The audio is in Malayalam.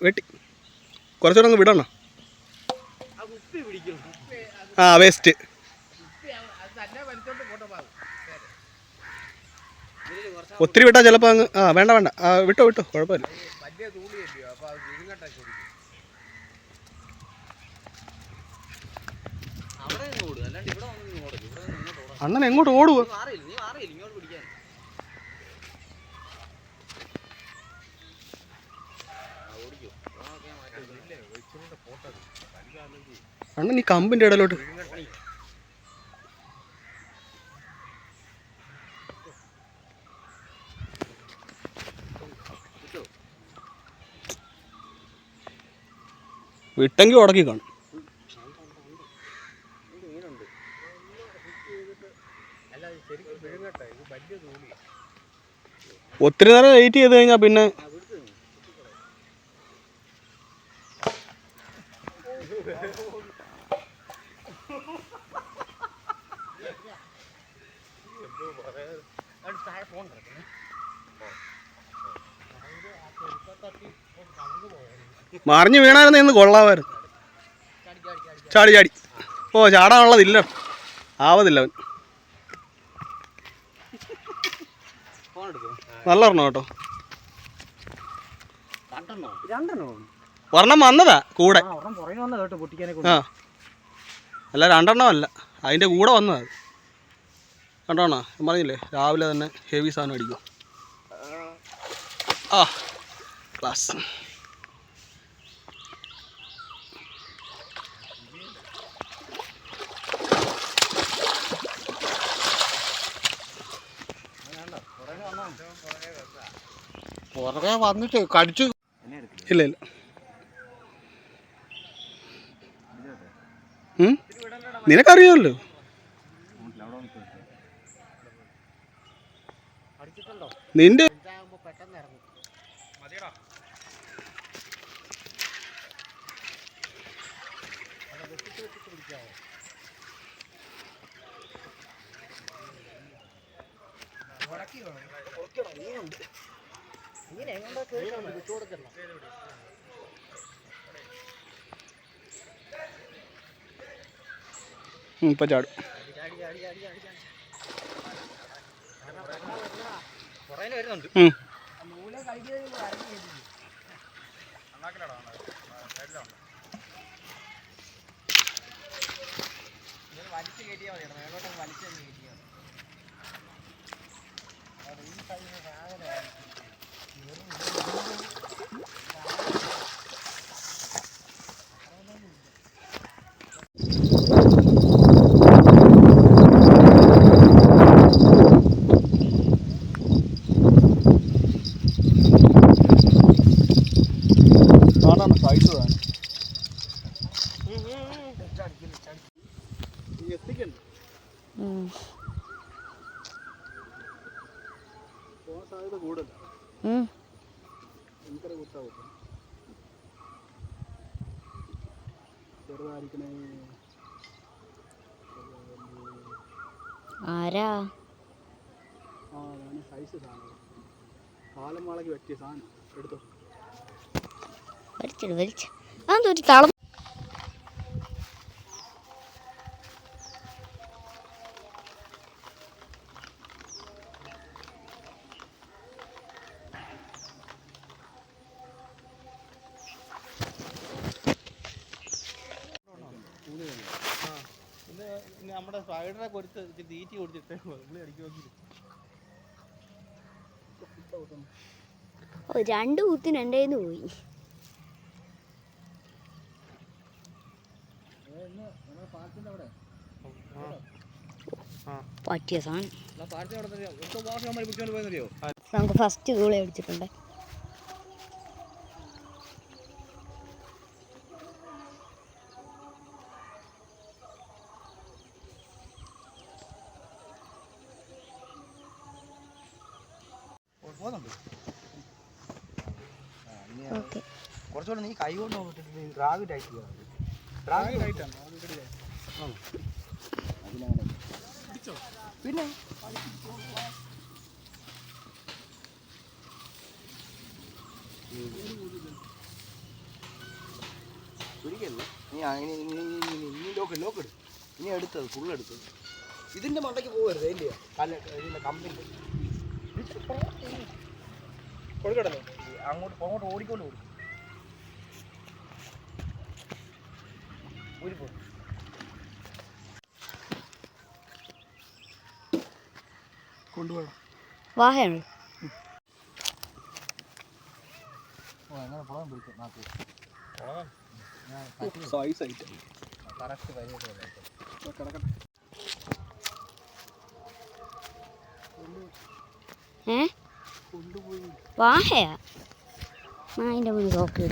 വെട്ടി കുറച്ചുകൂടെ അങ്ങ് വിടണം. ആ വേസ്റ്റ് ഒത്തിരി വിട്ടാൽ ചിലപ്പോൾ അങ്ങ് വേണ്ട വിട്ടോ കുഴപ്പമില്ല. അണ്ണൻ എങ്ങോട്ട് ഓടുക? അണ്ണൻ ഈ കമ്പിന്റെ ഇടയിലോട്ട് വിട്ടെങ്കിൽ ഉടക്കി കാണും. ഒത്തിരി നേരം വെയിറ്റ് ചെയ്ത് കഴിഞ്ഞാൽ പിന്നെ മറിഞ്ഞ് വീണായിരുന്നു ഇന്ന് കൊള്ളാമായിരുന്നു. ചാടി ഓ ചാടാനുള്ളതില്ല, ആവതില്ല അവൻ. നല്ല ഒരെണ്ണം കേട്ടോ, ഒരെണ്ണം വന്നതാ കൂടെ. അല്ല രണ്ടെണ്ണം അല്ല, അതിൻ്റെ കൂടെ വന്നതാ. കണ്ടോണോ പറഞ്ഞില്ലേ രാവിലെ തന്നെ ഹെവി സാധനം അടിക്കും. ക്ലാസ് പുറകെ വന്നിട്ട് കടിച്ചു. ഇല്ല നിനക്കറിയാമല്ലോ. നിന്റെ ഇപ്പൊ ചാടും. ആരാ കാലമാളക്ക് പറ്റിയ സാധനം എടുത്തോ. വലിച്ചു അതൊരു തളം. നമ്മുടെ സ്പൈഡറെ കൊടുത്ത് തീറ്റി കൊടുത്തിട്ട് രണ്ട് കുത്തിന് എൻ്റെ കയ്യിൽ നിന്ന് പോയി. പറ്റിയ സാധനം നമുക്ക് ഫസ്റ്റ് ഗോളി അടിച്ചിട്ടുണ്ട്. കുറച്ചുകൂടെ നീ കൈ കൊണ്ട് നോക്കിട്ട് ഡ്രാഗ് ടൈറ്റ് ചെയ്യാം. ഡ്രാഗ് ടൈറ്റാണ് പിന്നെ ഒരിക്കലല്ല നീ അങ്ങനെ ഇനി ലോക്ക് എടു ഇനി എടുത്തത് ഫുള്ളെടുത്തത് ഇതിൻ്റെ മണ്ടയ്ക്ക് പോകരുത് ഇല്ലയോ ഇതിൻ്റെ കമ്പിൻ്റെ കൊടുക്കണല്ലോ അങ്ങോട്ട് ഓടിക്കൊണ്ട് കൊടുക്കും ഊരിപ്പോ കൊണ്ടുപോകണം വാഹയാണ് അങ്ങനെ പുറം പിടിക്കും നാക്ക് സൈസ് ആയിട്ട് കറക്റ്റ് പരിപാടി കിടക്കട്ടെ. വാഹയാ അതിൻ്റെ മുന്നിൽ നോക്കി